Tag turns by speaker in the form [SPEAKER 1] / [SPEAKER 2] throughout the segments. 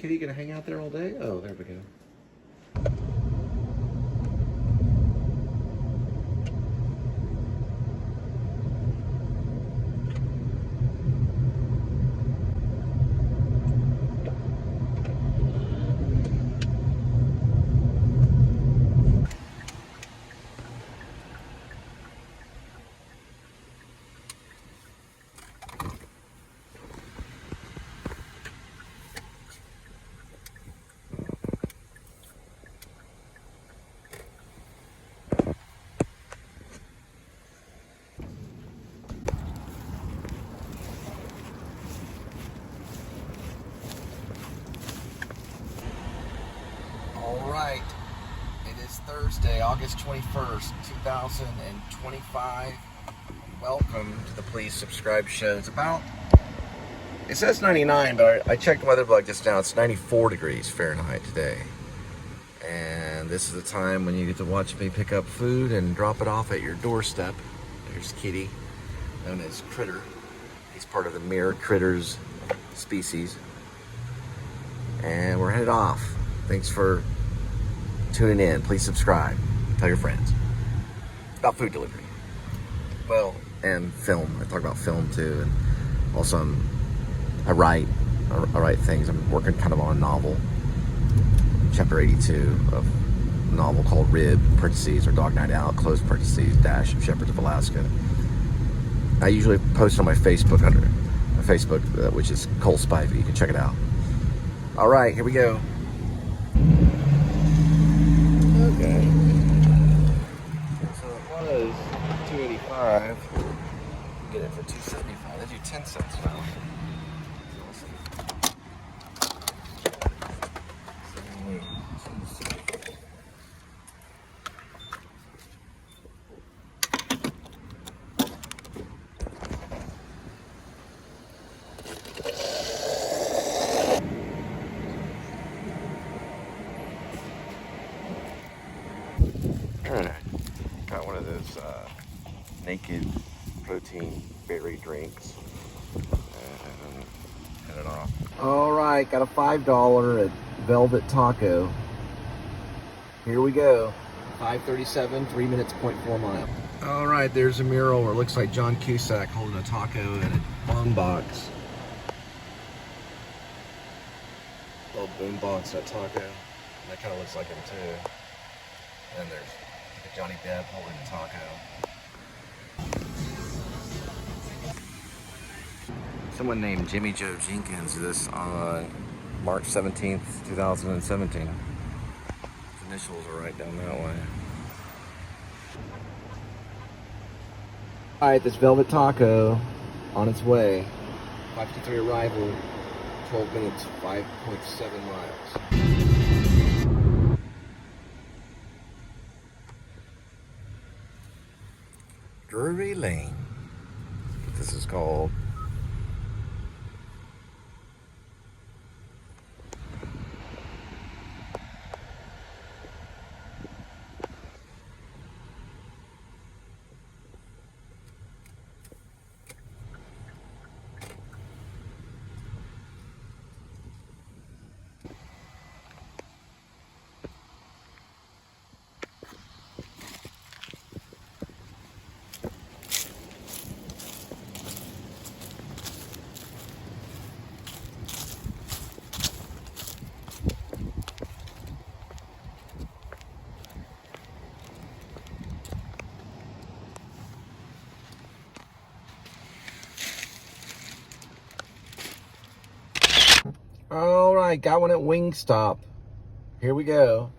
[SPEAKER 1] kitty gonna hang out there all day? Oh, there we go. Alright, it is Thursday, August 21st, 2025. Welcome to the Please Subscribe show. It says 99, but I checked the weather bug just now. It's 94 degrees Fahrenheit today. And this is the time when you get to watch me pick up food and drop it off at your doorstep. There's Kitty, known as Critter. He's part of the mirror critters species. And we're headed off. Thanks for tuning in. Please subscribe. Tell your friends. It's about food delivery. Well, and film. I talk about film too. And also I write things. I'm working kind of on a novel. Chapter 82 of a novel called Rib, parentheses, or Dog Night Out, close parentheses, dash, Shepherds of Alaska. I usually post on my Facebook which is Cole Spivey. You can check it out. All right, here we go. Okay. So it was $2.85. Get it for $2.75. They do 10 cents now. Got one of those naked protein berry drinks and head it off. All right, got a $5 at Velvet Taco. Here we go. 5:37, 3 minutes, 0.4 miles. All right, there's a mural where it looks like John Cusack holding a taco in a phone box. Little boom box, that taco. That kind of looks like him too. And there's Johnny Depp holding a taco. Someone named Jimmy Joe Jenkins did this on March 17th, 2017. His initials are right down that way. Alright, this Velvet Taco on its way. 5:53 arrival, 12 minutes, 5.7 miles. Drury Lane. This is called. All right, got one at Wingstop. Here we go.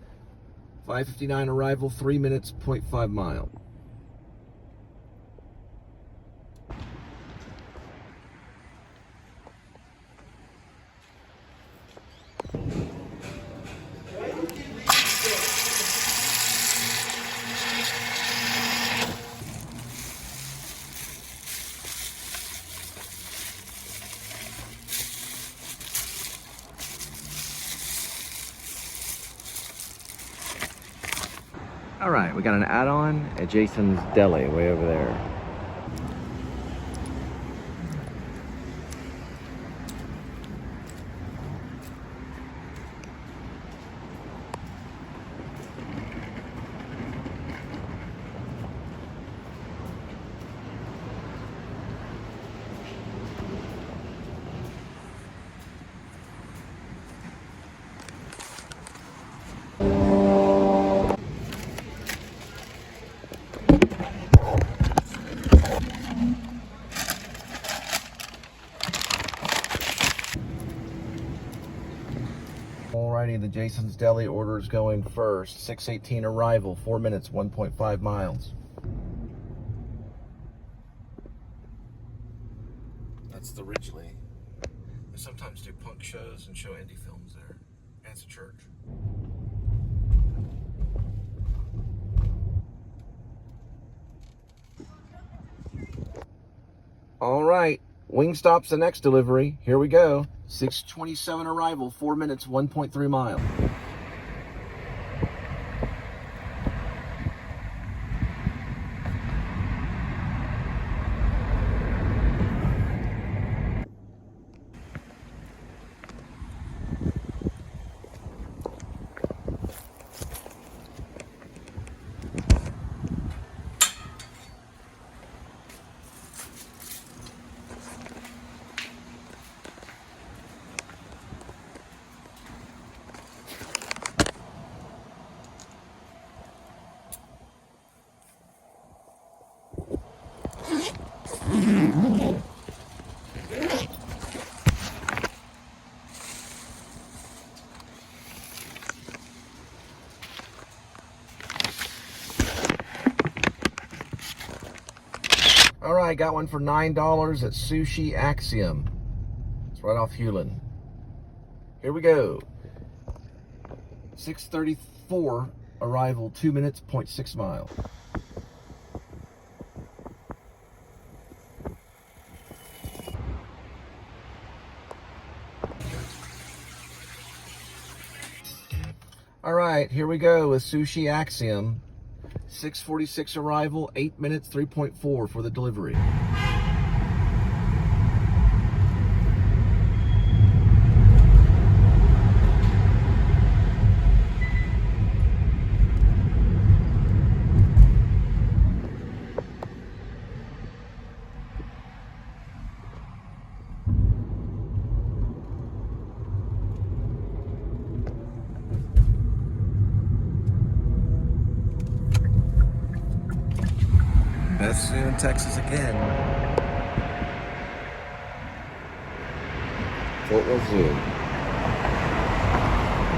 [SPEAKER 1] 5:59 arrival, 3 minutes, 0.5 mile. All right, we got an add-on at Jason's Deli way over there. Alrighty, the Jason's Deli order is going first. 6:18 arrival, 4 minutes, 1.5 miles. That's the Ridgely. They sometimes do punk shows and show indie films there. And it's a church. Alright, Wingstop's the next delivery. Here we go. 6:27 arrival, 4 minutes, 1.3 miles. Alright, got one for $9 at Sushi Axiom. It's right off Hewlin. Here we go. 6:34 arrival, 2 minutes, 0.6 miles. Alright, here we go with Sushi Axiom. 6:46 arrival, 8 minutes, 3.4 for the delivery. Best Zoo in Texas again. Fort Worth Zoo.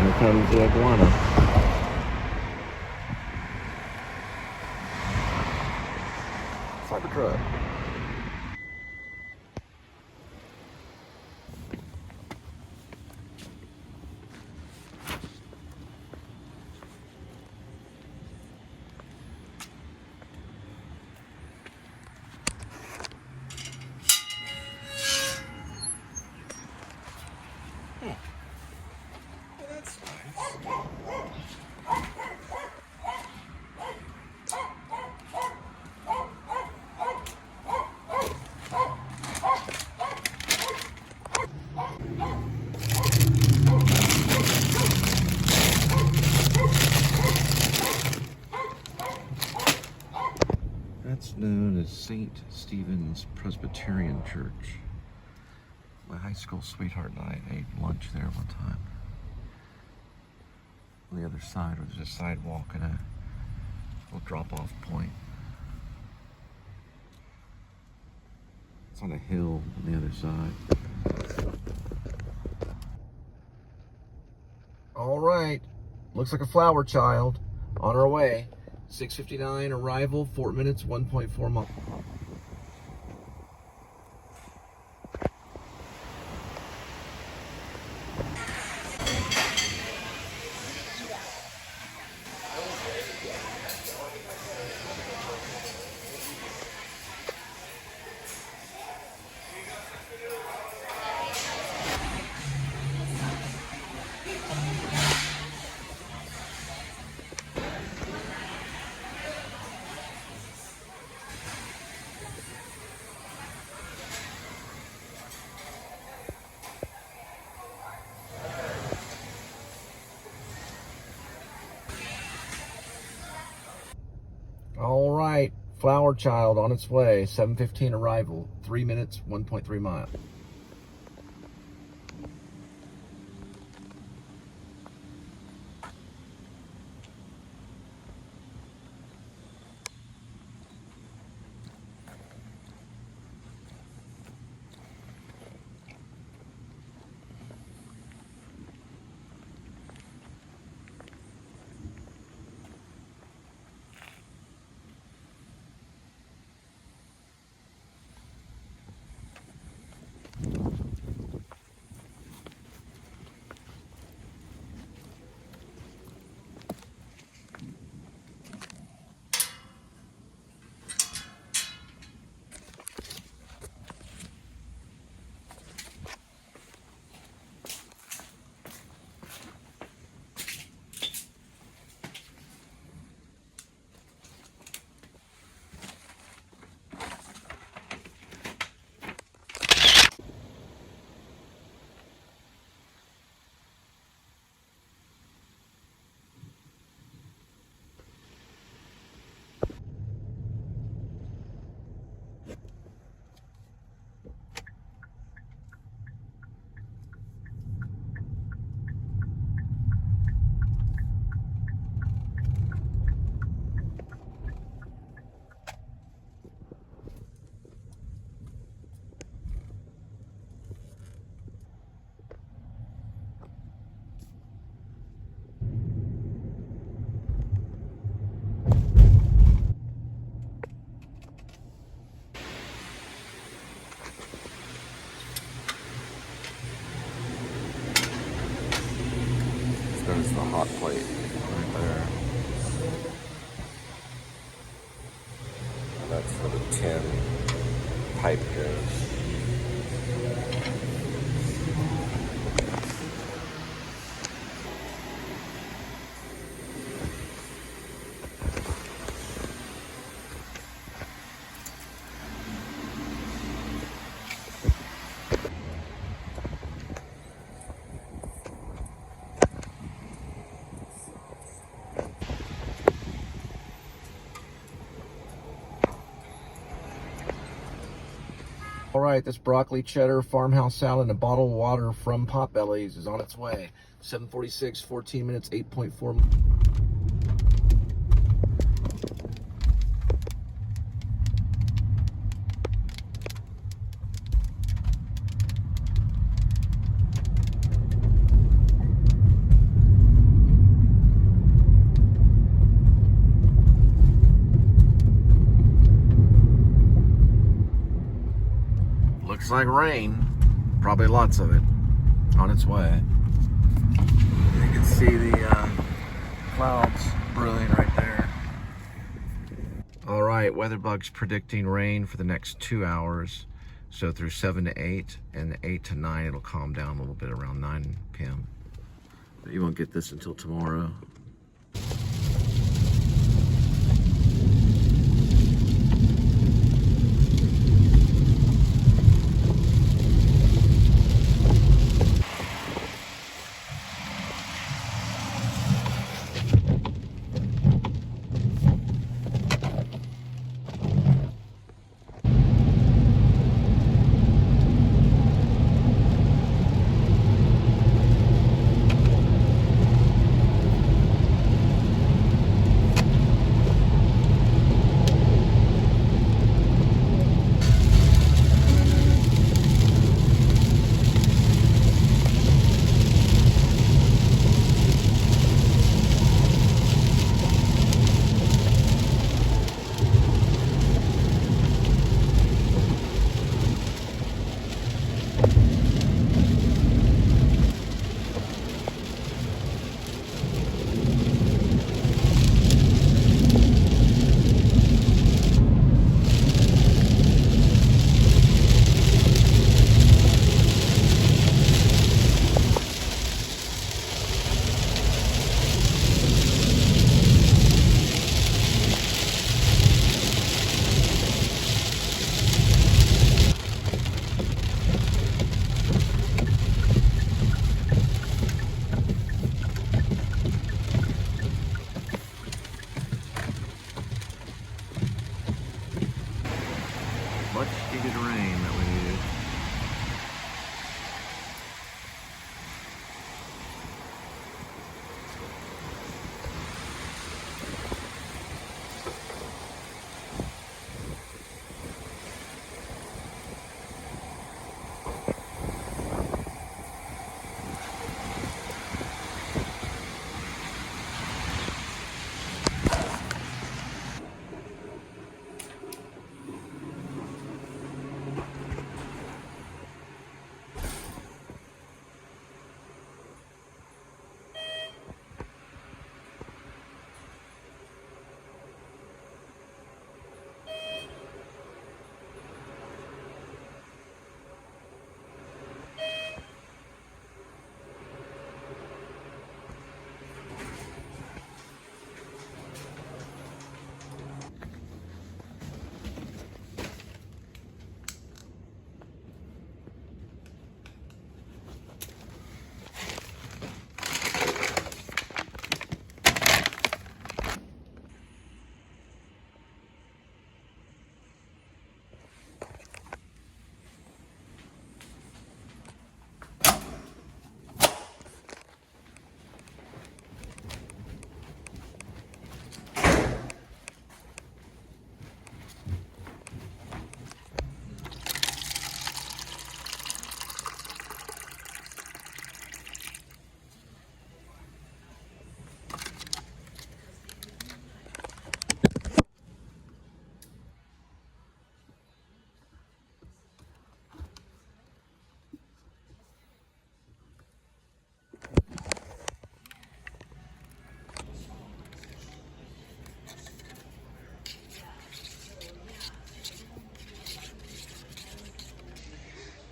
[SPEAKER 1] Here comes the iguana. Cybertruck. That's nice. That's known as St. Stephen's Presbyterian Church. My high school sweetheart and I ate lunch there one time. On the other side, where there's a sidewalk and a little drop-off point. It's on a hill on the other side. All right, looks like a flower child on our way. 6:59 arrival, 4 minutes, 1.4 miles. All right, flower child on its way. 7:15 arrival, 3 minutes, 1.3 miles. There's the hot plate right there. And that's where the tin pipe goes. All right, this broccoli cheddar farmhouse salad and a bottle of water from Potbelly's is on its way. 7:46, 14 minutes, 8.4. Looks like rain, probably lots of it, on its way. You can see the clouds brewing right there. All right, WeatherBug's predicting rain for the next 2 hours. So through 7 to 8 and 8 to 9, it'll calm down a little bit around 9 p.m. But you won't get this until tomorrow.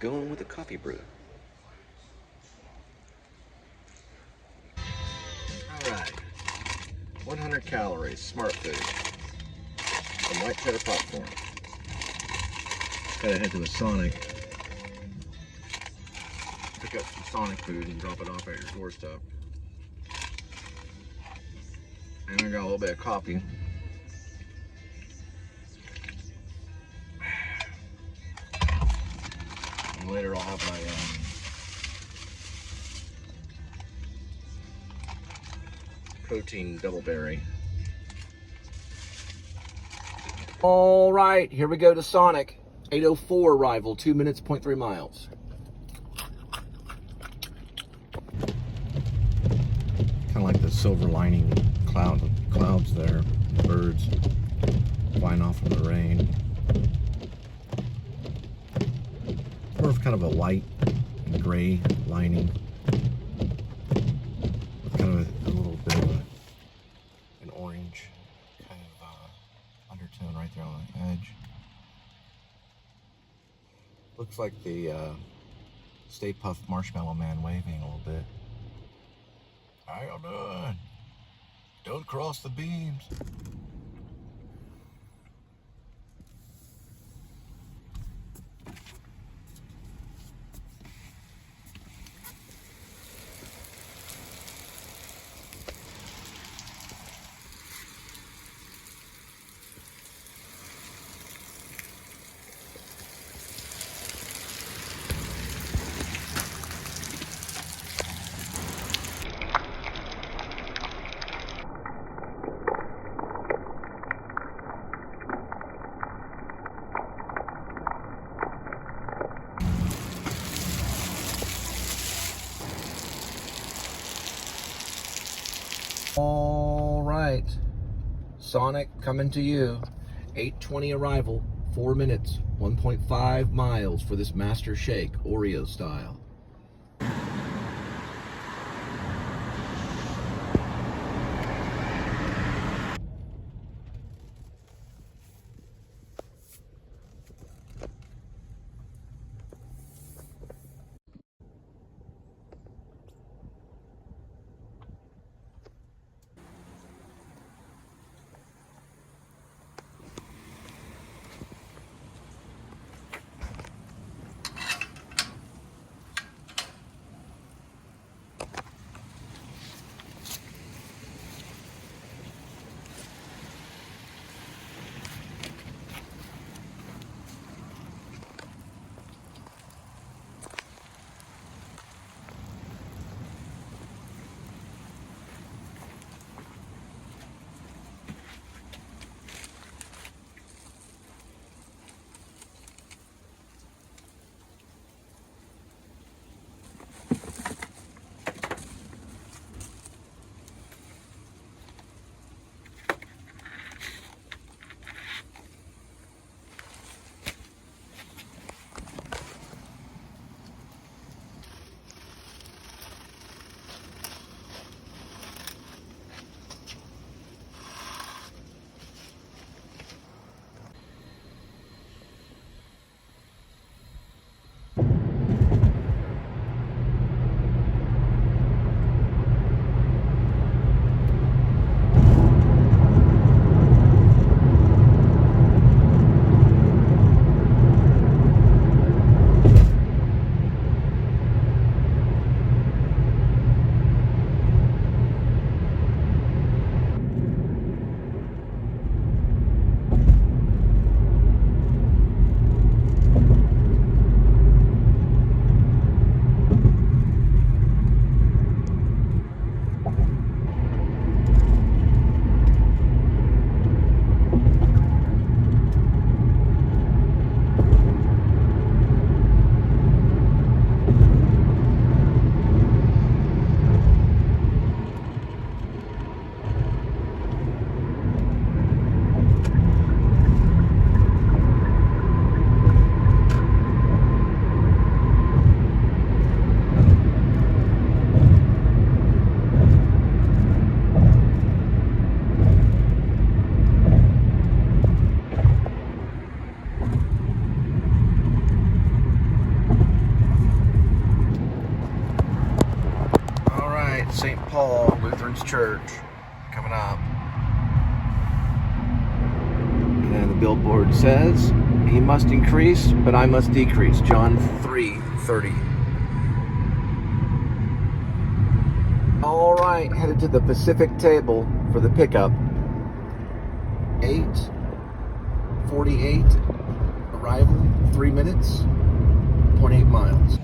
[SPEAKER 1] going with a coffee brew. Alright. 100 calories, smart food. Some white cheddar popcorn. Gotta head to the Sonic. Pick up some Sonic food and drop it off at your doorstep. And I got a little bit of coffee. And later I'll have my protein double berry. All right, here we go to Sonic. 8:04 arrival, 2 minutes, 0.3 miles. Kind of like the silver lining clouds there, birds flying off in the rain. More of kind of a white and gray lining with kind of a little bit of an orange kind of undertone right there on the edge. Looks like the Stay Puft Marshmallow Man waving a little bit. How y'all doing? Don't cross the beams. All right, Sonic coming to you. 8:20 arrival, 4 minutes, 1.5 miles for this Master Shake, Oreo style. St. Paul Lutheran's Church coming up. And the billboard says, "He must increase, but I must decrease." John 3:30. All right, headed to the Pacific Table for the pickup. 8:48 arrival, 3 minutes, 0.8 miles.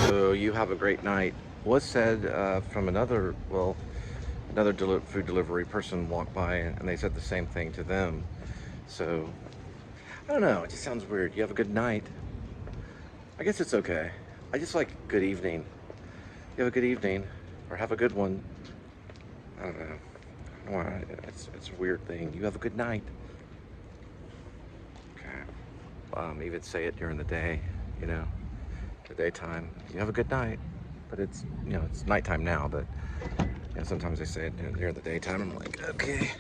[SPEAKER 1] So you have a great night. Was said from another food delivery person walked by and they said the same thing to them. So I don't know, it just sounds weird. You have a good night. I guess it's okay. I just like good evening. You have a good evening, or have a good one. I don't know. It's a weird thing. You have a good night. Okay. Even say it during the day, you know, the daytime. You have a good night. But it's, you know, it's nighttime now, but you know, sometimes they say it during the daytime. I'm like, okay.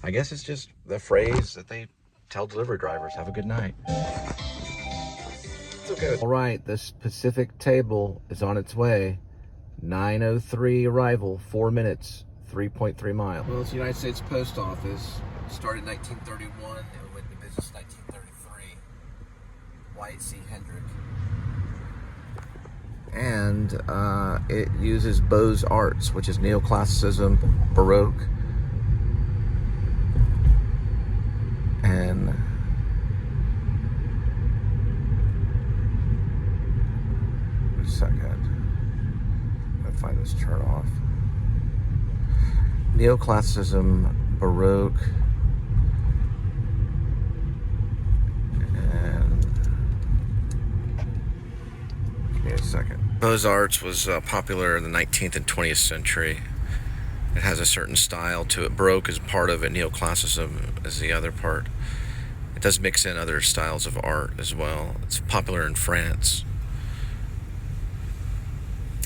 [SPEAKER 1] I guess it's just the phrase that they tell delivery drivers, have a good night. It's okay. All right, this Pacific Table is on its way. 9:03 arrival, 4 minutes, 3.3 miles. Well, it's the United States Post Office. Started in 1931, it went into business in 1933. White C. Hendrick. And it uses Beaux-Arts, which is neoclassicism, Baroque, and a second. I'll find this turn off. Neoclassicism, Baroque, and give me a second. Beaux-Arts was popular in the 19th and 20th century. It has a certain style to it. Baroque is part of it. Neoclassicism is the other part. It does mix in other styles of art as well. It's popular in France.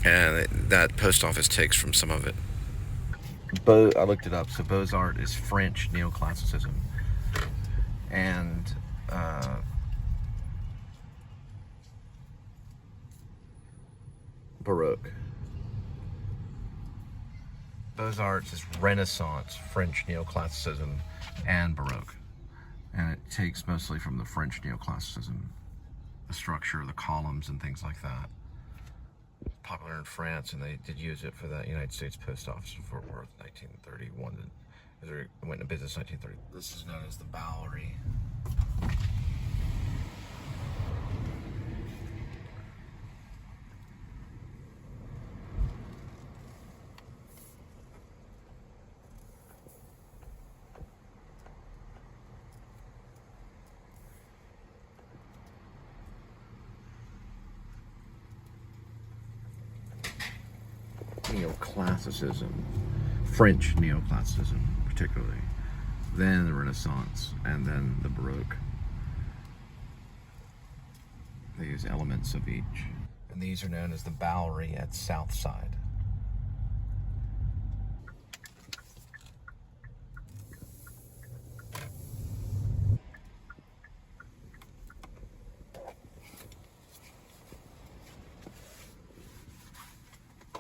[SPEAKER 1] And that post office takes from some of it. I looked it up. So Beaux-Arts is French neoclassicism. And Baroque. Beaux-Arts is Renaissance, French neoclassicism, and Baroque. And it takes mostly from the French neoclassicism, the structure, the columns, and things like that. Popular in France, and they did use it for the United States Post Office in Fort Worth, 1931. It went into business in 1930. This is known as the Bowery. Neoclassicism, French neoclassicism particularly, then the Renaissance, and then the Baroque. They use elements of each. And these are known as the Bowery at South Side.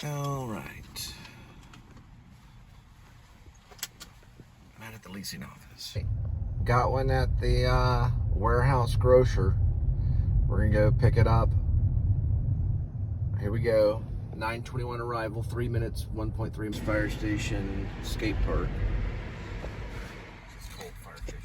[SPEAKER 1] All right. I'm at the leasing office. Got one at the warehouse grocer. We're gonna go pick it up. Here we go. 9:21 arrival, 3 minutes, 1.3 fire station, skate park. It's called fire station.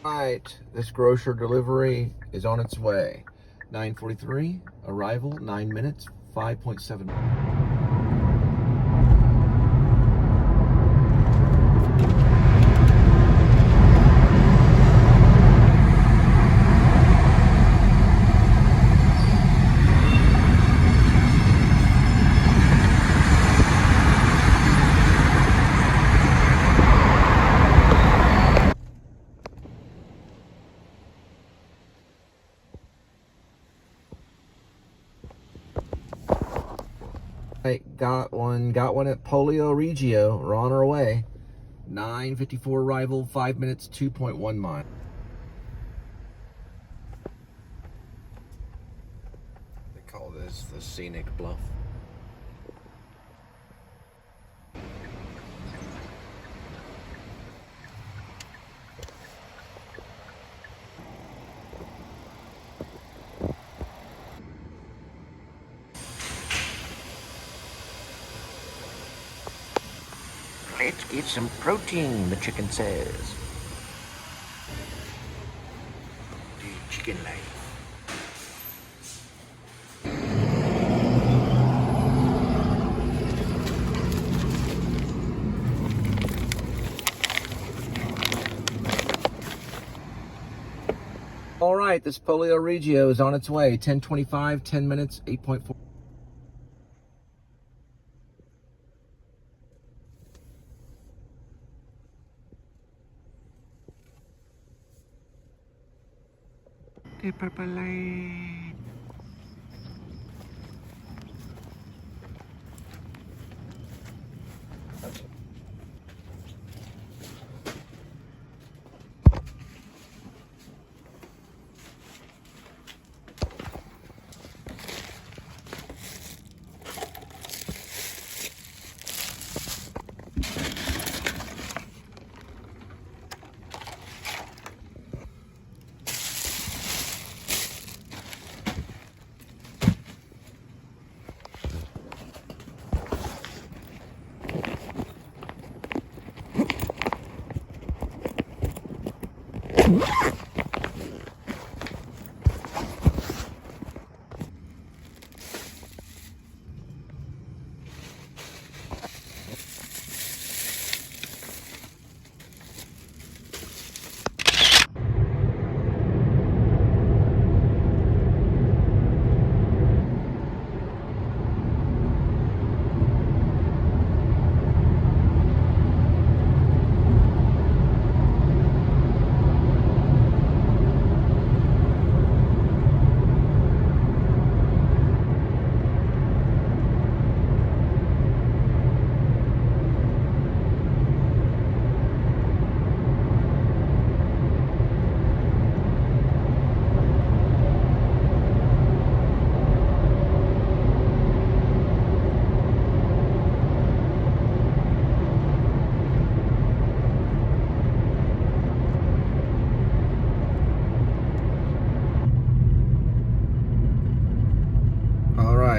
[SPEAKER 1] Right, this grocer delivery is on its way. 9:43 arrival, 9 minutes, 5.7. Right, got one at Polio Regio. We're on our way. 9:54 arrival, 5 minutes, 2.1 miles. They call this the scenic bluff. Let's get some protein, the chicken says. The chicken life. All right, this Polio Regio is on its way. 10:25, 10 minutes, 8.4. The purple light.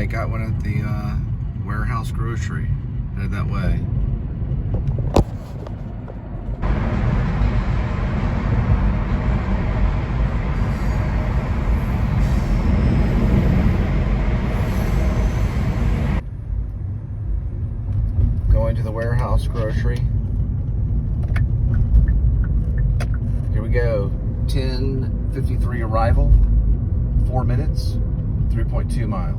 [SPEAKER 1] Got one at the warehouse grocery. Headed that way. Going to the warehouse grocery. Here we go. 10:53 arrival. 4 minutes. 3.2 miles.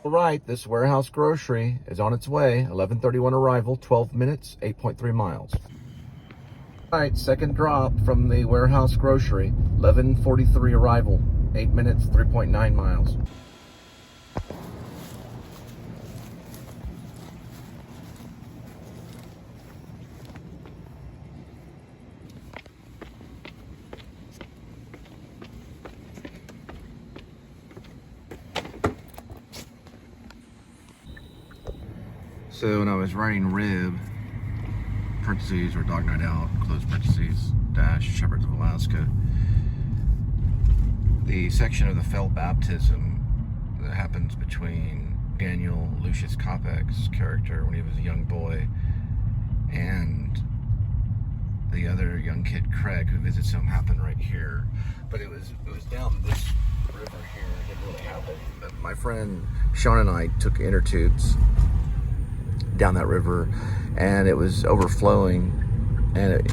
[SPEAKER 1] All right, this warehouse grocery is on its way. 11:31 arrival, 12 minutes, 8.3 miles. All right, second drop from the warehouse grocery. 11:43 arrival, 8 minutes, 3.9 miles. So when I was writing Rib, parentheses, or Dog Night Out, close parentheses, dash, Shepherds of Alaska, the section of the felt baptism that happens between Daniel Lucius Kopek's character when he was a young boy and the other young kid, Craig, who visits him, happened right here. But it was down this river here. It didn't really happen. But my friend Sean and I took inner tubes down that river, and it was overflowing, and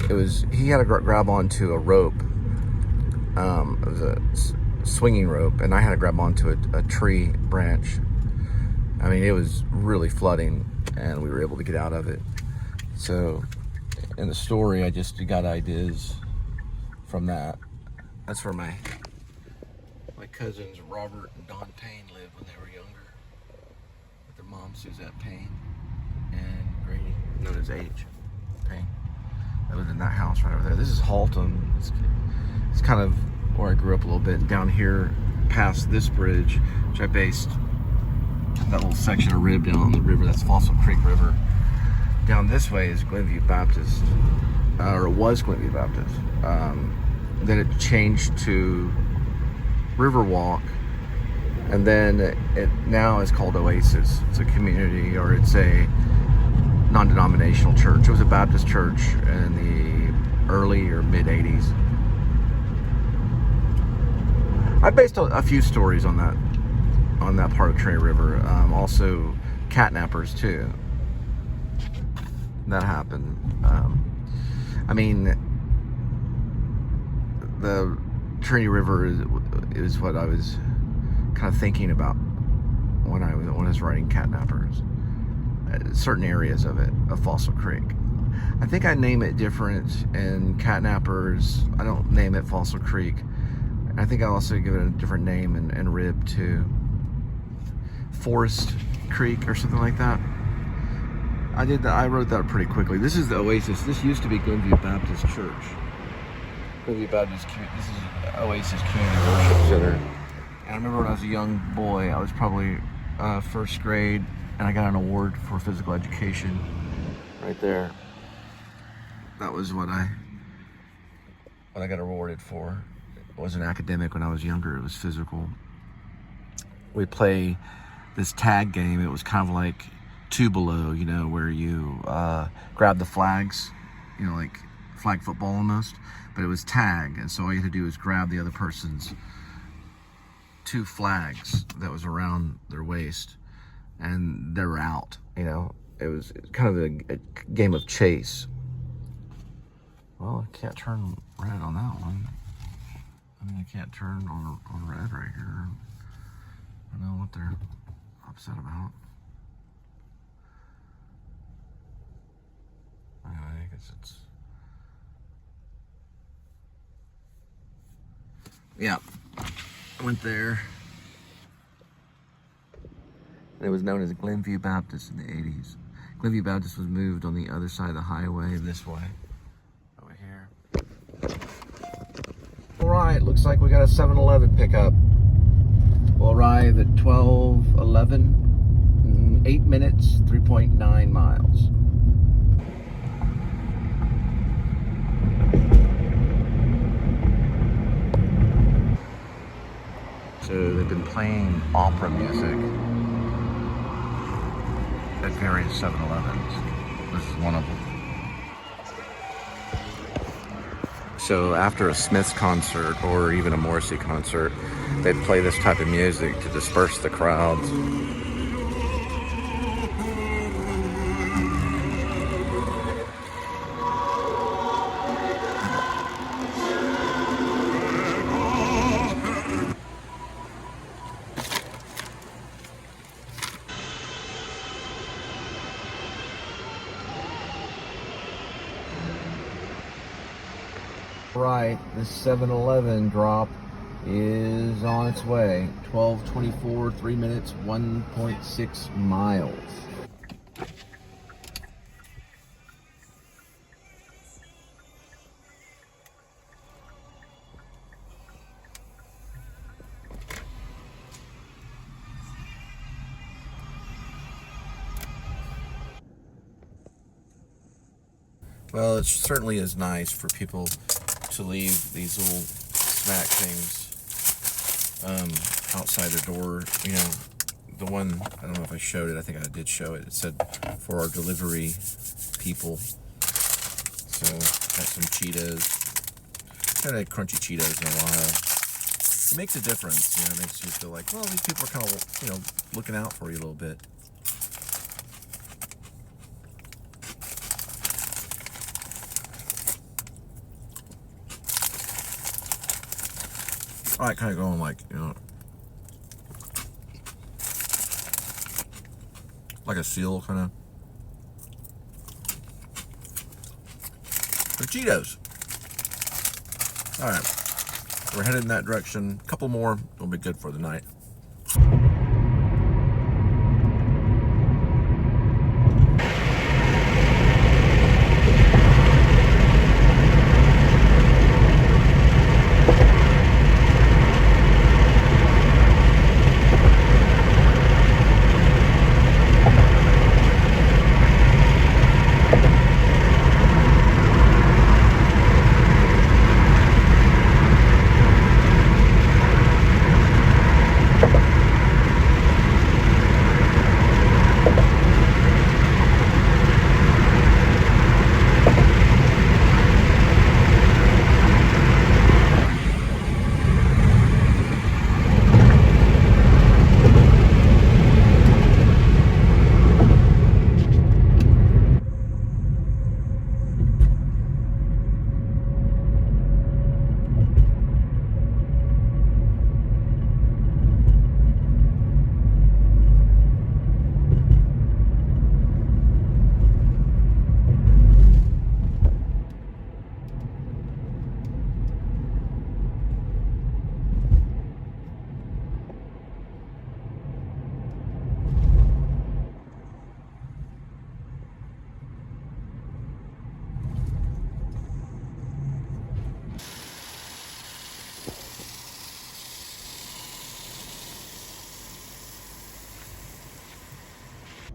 [SPEAKER 1] he had to grab onto a rope. It was a swinging rope, and I had to grab onto a tree branch. I mean, it was really flooding, and we were able to get out of it. So in the story, I just got ideas from that. That's where my cousins Robert and Don Payne lived when they were younger, with their mom Suzette Payne and Grady, known as H. Payne. I lived in that house right over there. This is Haltom. It's kind of where I grew up a little bit. Down here, past this bridge, which I based that little section of rib down on the river. That's Fossil Creek River. Down this way is Glenview Baptist, or it was Glenview Baptist. Then it changed to Riverwalk, and then it now is called Oasis. It's a community, or it's a non-denominational church. It was a Baptist church in the early or mid 80s. I based a few stories on that part of Trey River. Also catnappers too. That happened. I mean, the Trinity River is what I was kind of thinking about when I was writing catnappers. Certain areas of Fossil Creek. I think I name it different in catnappers. I don't name it Fossil Creek. I think I also give it a different name in Rib too. Forest Creek or something like that. I did that. I wrote that pretty quickly. This is the Oasis. This used to be Glenview Baptist Church. Glenview Baptist. This is Oasis Community Worship Center. And I remember when I was a young boy, I was probably first grade, and I got an award for physical education right there. That was what I got awarded for. It wasn't academic when I was younger. It was physical. We play this tag game. It was kind of like two below, you know, where you grab the flags, you know, like flag football almost, but it was tag, and so all you had to do is grab the other person's two flags that was around their waist, and they were out, you know. It was kind of a game of chase. Well, I can't turn red on that one. I mean, I can't turn on red right here. I don't know what they're upset about. Anyway, I guess it's... Yeah, I went there. It was known as Glenview Baptist in the 80s. Glenview Baptist was moved on the other side of the highway, this way. Over here. Alright, looks like we got a 7-Eleven pickup. We'll arrive at 12:11 in 8 minutes, 3.9 miles. So they've been playing opera music at various 7-Elevens. This is one of them. So after a Smiths concert or even a Morrissey concert, they'd play this type of music to disperse the crowds. Right, the 7-Eleven drop is on its way. 12:24, 3 minutes, 1.6 miles. Well, it certainly is nice for people to leave these little snack things outside their door. You know, the one, I don't know if I showed it, I think I did show it. It said for our delivery people. So, got some Cheetos. Haven't had crunchy Cheetos in a while. It makes a difference, you know, it makes you feel like, well, these people are kind of, you know, looking out for you a little bit. I like kind of going like, you know, like a seal kind of. The Cheetos. All right, we're headed in that direction. A couple more will be good for the night.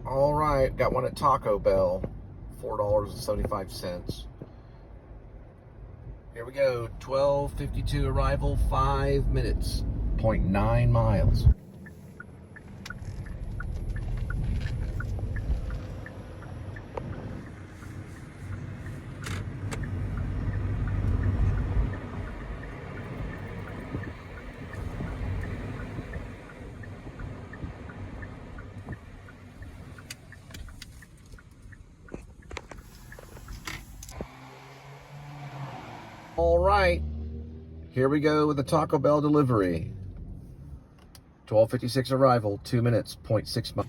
[SPEAKER 1] All right, got one at Taco Bell, $4.75. Here we go, 12:52 arrival, 5 minutes, 0.9 miles. All right, here we go with the Taco Bell delivery. 12:56 arrival, 2 minutes, 0.6 miles.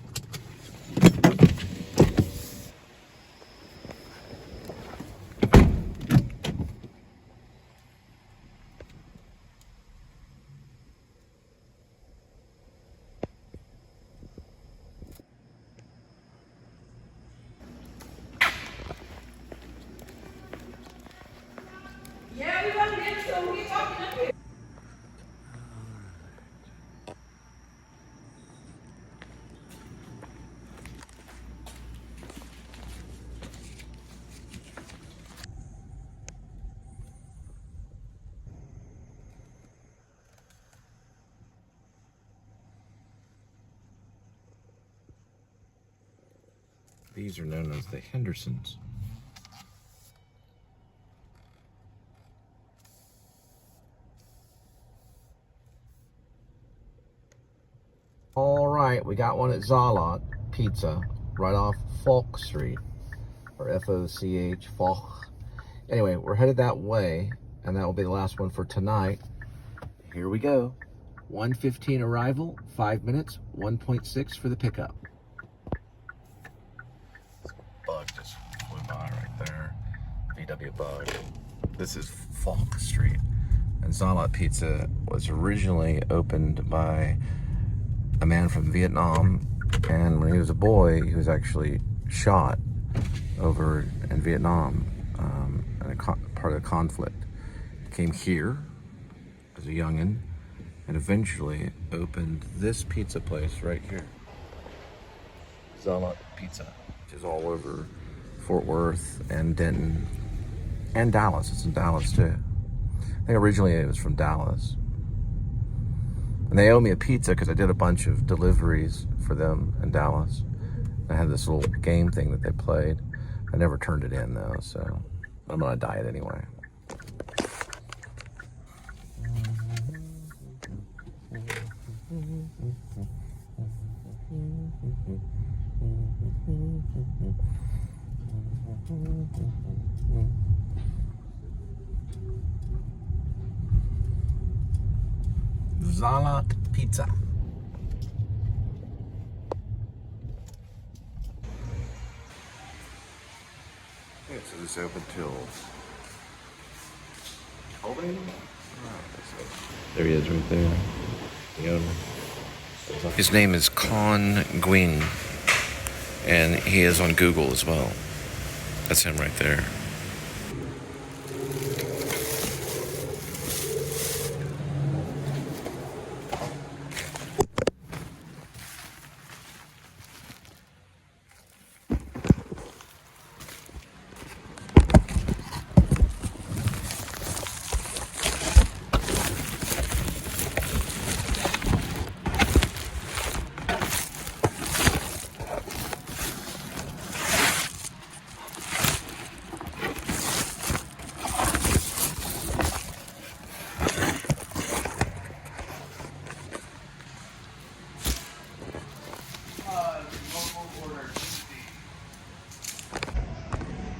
[SPEAKER 2] Yeah, we want to get some. We talking up here.
[SPEAKER 1] These are known as the Hendersons. All right, we got one at Zalat Pizza, right off Falk Street, or F-O-C-H, Falk. Anyway, we're headed that way, and that will be the last one for tonight. Here we go. 1:15 arrival, 5 minutes, 1.6 for the pickup. This bug just flew by right there. VW bug. This is Falk Street. And Zalat Pizza was originally opened by a man from Vietnam, and when he was a boy, he was actually shot over in Vietnam in part of the conflict. He came here as a youngin' and eventually opened this pizza place right here, Zalat Pizza, which is all over Fort Worth and Denton and Dallas. It's in Dallas too. I think originally it was from Dallas. And they owe me a pizza because I did a bunch of deliveries for them in Dallas. I had this little game thing that they played. I never turned it in though, so I'm on a diet anyway. Zalat Pizza. Okay, so this is open till opening. There he is right there. The owner. His name is Con Gwing, and he is on Google as well. That's him right there.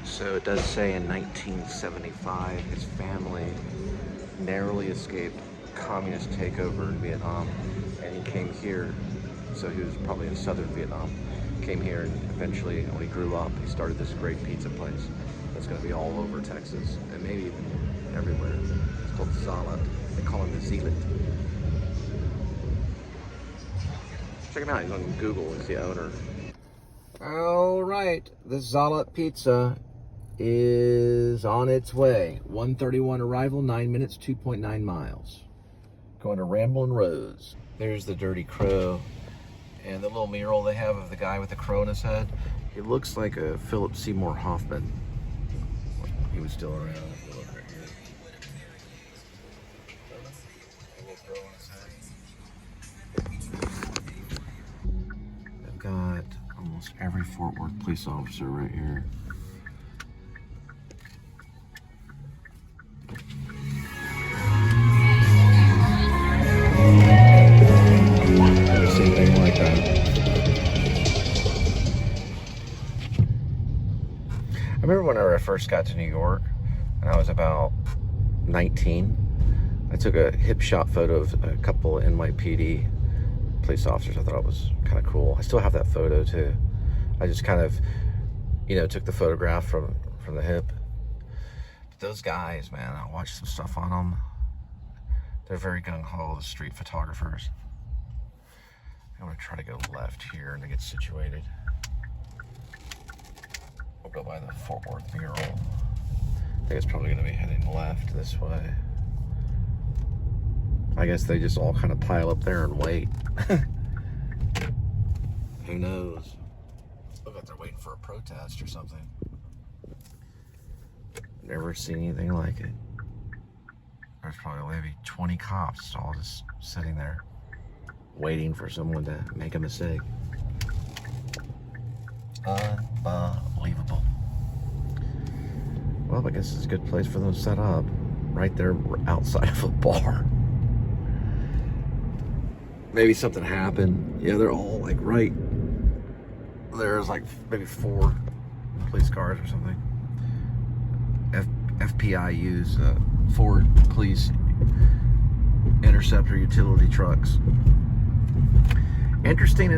[SPEAKER 1] So it does say in 1975, his family narrowly escaped communist takeover in Vietnam, and he came here. So he was probably in southern Vietnam. Came here, and eventually, when he grew up, he started this great pizza place that's going to be all over Texas, and maybe even everywhere. It's called Zalat. They call him the Zalat. Check him out. He's on Google. He's the owner. All right, the Zalat Pizza is on its way. 1:31 arrival, 9 minutes, 2.9 miles. Going to Ramblin' Rose. There's the Dirty Crow, and the little mural they have of the guy with the crow in his head. He looks like a Philip Seymour Hoffman. He was still around. If you look right here. A little crow in his head. I've got almost every Fort Worth police officer right here. I remember when I first got to New York, and I was about 19, I took a hip shot photo of a couple NYPD police officers. I thought it was kind of cool. I still have that photo too. I just kind of, took the photograph from the hip. But those guys, man, I watched some stuff on them. They're very gung-ho, the street photographers. I'm gonna try to go left here and to get situated. We'll go by the Fort Worth mural. I think it's probably gonna be heading left this way. I guess they just all kind of pile up there and wait. Who knows? Look like they're waiting for a protest or something. Never seen anything like it. There's probably maybe 20 cops all just sitting there waiting for someone to make a mistake. Unbelievable. Well, I guess it's a good place for them to set up. Right there outside of a bar. Maybe something happened. Yeah, they're all like right. There's like maybe 4 police cars or something. FPI use Ford police interceptor utility trucks. Interesting.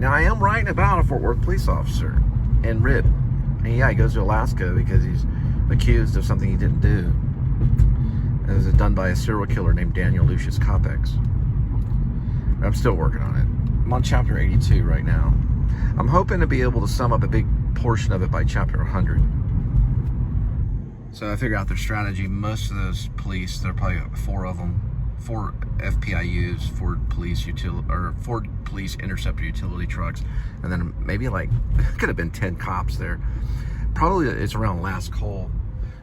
[SPEAKER 1] Now, I am writing about a Fort Worth police officer and RIP. And yeah, he goes to Alaska because he's accused of something he didn't do. It was done by a serial killer named Daniel Lucius Copex. I'm still working on it. I'm on chapter 82 right now. I'm hoping to be able to sum up a big portion of it by chapter 100. So I figured out their strategy. Most of those police, there are probably 4 of them. 4 FPIUs, Ford Police Interceptor utility trucks, and then maybe like could have been 10 cops there. Probably it's around last call,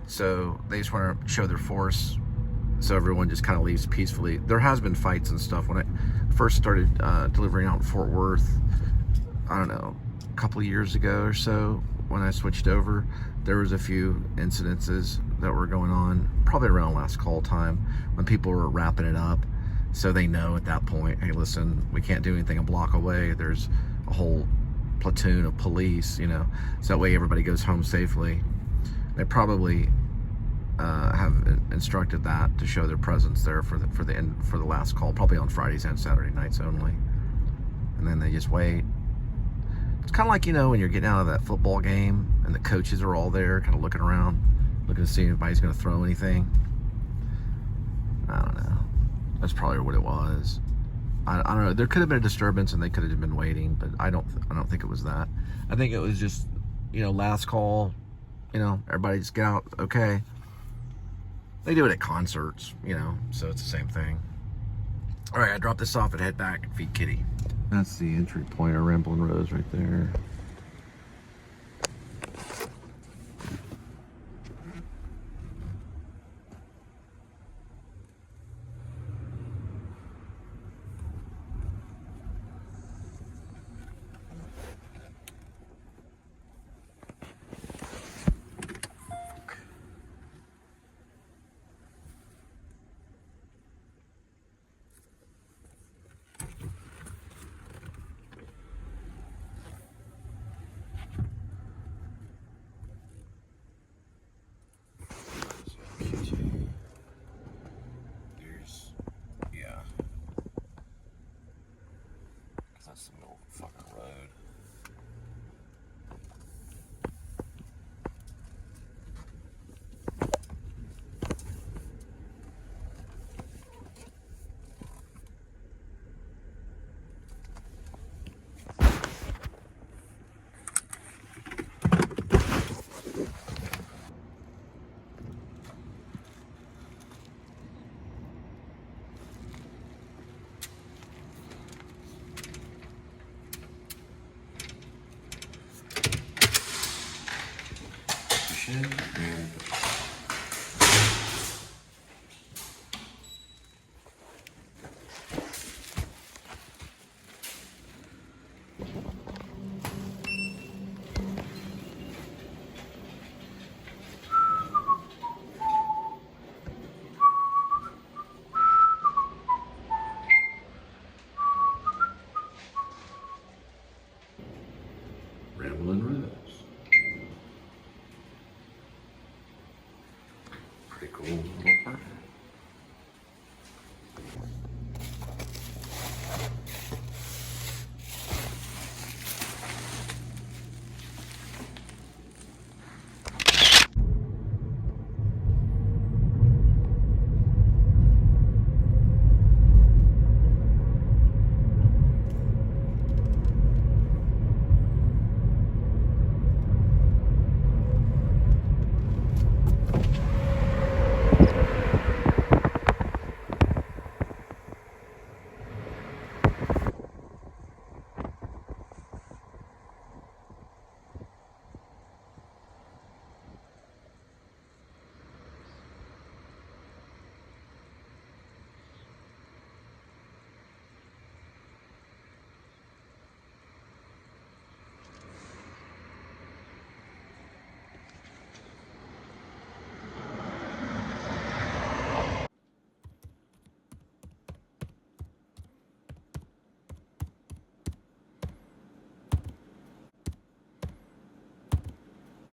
[SPEAKER 1] so they just want to show their force, so everyone just kind of leaves peacefully. There has been fights and stuff. When I first started delivering out in Fort Worth, I don't know, a couple of years ago or so, when I switched over, there was a few incidences that were going on, probably around last call time, when people were wrapping it up. So they know at that point, hey, listen, we can't do anything a block away. There's a whole platoon of police, so that way everybody goes home safely. They probably have instructed that to show their presence there for the last call, probably on Fridays and Saturday nights only. And then they just wait. It's kind of like, when you're getting out of that football game and the coaches are all there, kind of looking around, looking to see if anybody's going to throw anything. I don't know. That's probably what it was. I don't know. There could have been a disturbance and they could have been waiting, but I don't think it was that. I think it was just, last call. Everybody just get out. Okay. They do it at concerts, so it's the same thing. All right, I drop this off and head back and feed Kitty. That's the entry point of Ramblin' Rose right there. That's the middle of the fucking road. Ramblin' Rose.